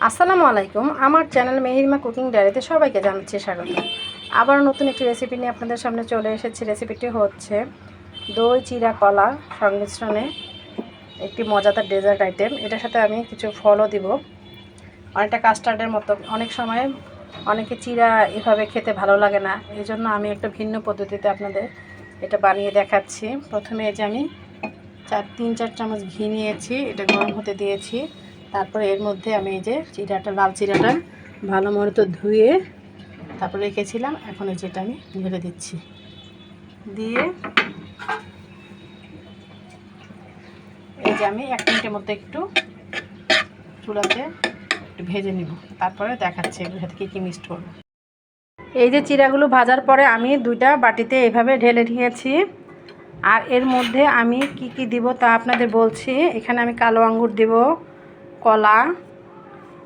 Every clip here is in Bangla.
আসসালামু আলাইকুম। আমার চ্যানেল মেহিরমা কুকিং ডায়েরিতে সবাইকে জানাচ্ছি স্বাগত। আবার নতুন একটি রেসিপি নিয়ে আপনাদের সামনে চলে এসেছি। রেসিপিটি হচ্ছে দই চিরা কলা সংমিশ্রণে একটি মজাদার ডেজার্ট আইটেম। এটার সাথে আমি কিছু ফলও দিব, অনেকটা কাস্টার্ডের মতো। অনেক সময় অনেকে চিরা এভাবে খেতে ভালো লাগে না, এই জন্য আমি একটা ভিন্ন পদ্ধতিতে আপনাদের এটা বানিয়ে দেখাচ্ছি। প্রথমে এই যে আমি 3-4 চামচ ঘি নিয়েছি, এটা গরম হতে দিয়েছি। তারপরে এর মধ্যে আমি এই যে লাল চিরাটা ভালো মতো ধুয়ে তারপরে রেখেছিলাম, এখন এই যেটা আমি ঢেলে দিচ্ছি। দিয়ে এই যে আমি 1 মিনিটের মধ্যে একটু চুলাতে একটু ভেজে নিব, তারপরে দেখাচ্ছি এর সাথে কী কী মিক্সড করব। এই যে চিরাগুলো ভাজার পরে আমি 2টা বাটিতে এভাবে ঢেলে নিয়েছি। আর এর মধ্যে আমি কি কি দিব তা আপনাদের বলছি। এখানে আমি কালো আঙ্গুর দিব, কলা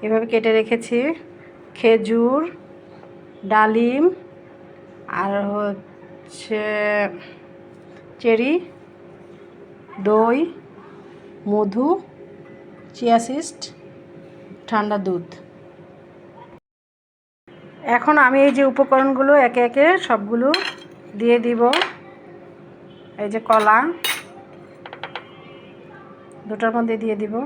এভাবে কেটে রেখেছি, খেজুর, ডালিম, আর হচ্ছে চেরি, দই, মধু, চিয়া সিড, ঠান্ডা দুধ। এখন আমি এই যে উপকরণগুলো একে একে সবগুলো দিয়ে দিব। এই যে কলা 2টার মধ্যে দিয়ে দিব,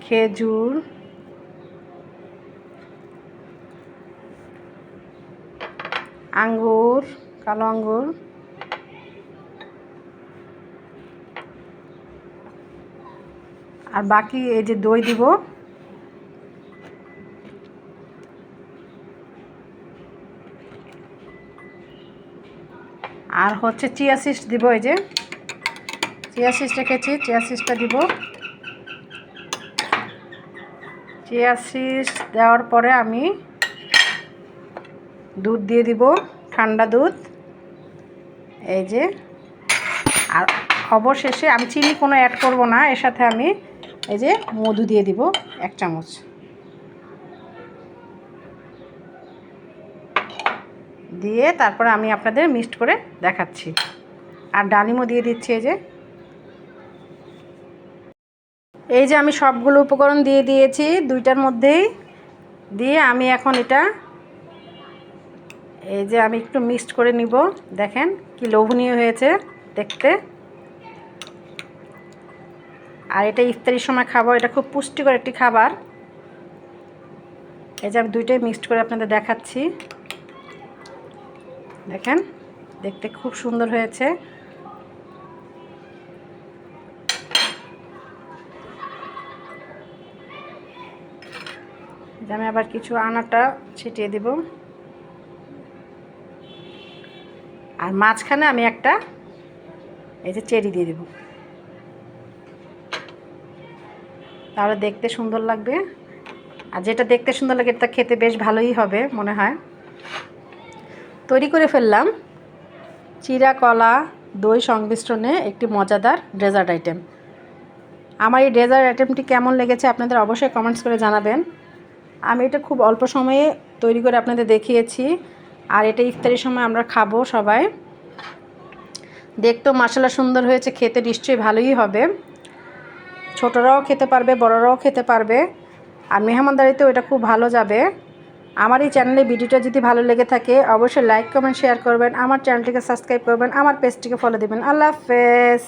খেজুর, আঙ্গুর, কালো আঙ্গুর, আর বাকি এই যে দই দিব। আর হচ্ছে চিয়া সিড দিব, এই যে চিয়া সিড রেখেছি, চিয়া সিডটা দিব। চিয়া সিড দেওয়ার পরে আমি দুধ দিয়ে দিব, ঠান্ডা দুধ এই যে। আর অবশেষে আমি চিনি কোনো অ্যাড করব না, এর সাথে আমি এই যে মধু দিয়ে দিব 1 চামচ। দিয়ে তারপরে আমি আপনাদের মিক্সড করে দেখাচ্ছি। আর ডালিমও দিয়ে দিচ্ছি। এই যে আমি সবগুলো উপকরণ দিয়ে দিয়েছি 2টার মধ্যেই। দিয়ে আমি এখন এটা এই যে আমি একটু মিক্সড করে নিব। দেখেন কি লোভনীয় হয়েছে দেখতে। আর এটা ইফতারির সময় খাবো, এটা খুব পুষ্টিকর একটি খাবার। এই যে আমি 2টাই মিক্সড করে আপনাদের দেখাচ্ছি। দেখেন দেখতে খুব সুন্দর হয়েছে। আমি আবার কিছু আনাটা ছিটিয়ে দিব। আর মাঝখানে আমি একটা এই যে চেরি দিয়ে দেব, তাহলে দেখতে সুন্দর লাগবে। আর যেটা দেখতে সুন্দর লাগে এটা খেতে বেশ ভালোই হবে মনে হয়। তৈরি করে ফেললাম চিরা কলা দই সংমিশ্রণে একটি মজাদার ডেজার্ট আইটেম। আমার এই ডেজার্ট আইটেমটি কেমন লেগেছে আপনাদের অবশ্যই কমেন্টস করে জানাবেন। আমি এটা খুব অল্প সময়ে তৈরি করে আপনাদের দেখিয়েছি। আর এটা ইফতারির সময় আমরা খাবো সবাই। দেখতেও মাশাআল্লাহ সুন্দর হয়েছে, খেতে নিশ্চয়ই ভালোই হবে। ছোটরাও খেতে পারবে, বড়রাও খেতে পারবে। আর মেহমানদারিতেও এটা খুব ভালো যাবে। আমার এই চ্যানেলে ভিডিওটা যদি ভালো লেগে থাকে অবশ্যই লাইক কমেন্ট শেয়ার করবেন, আমার চ্যানেলটিকে সাবস্ক্রাইব করবেন, আমার পেজটিকে ফলো দেবেন। আল্লাহ হাফেজ।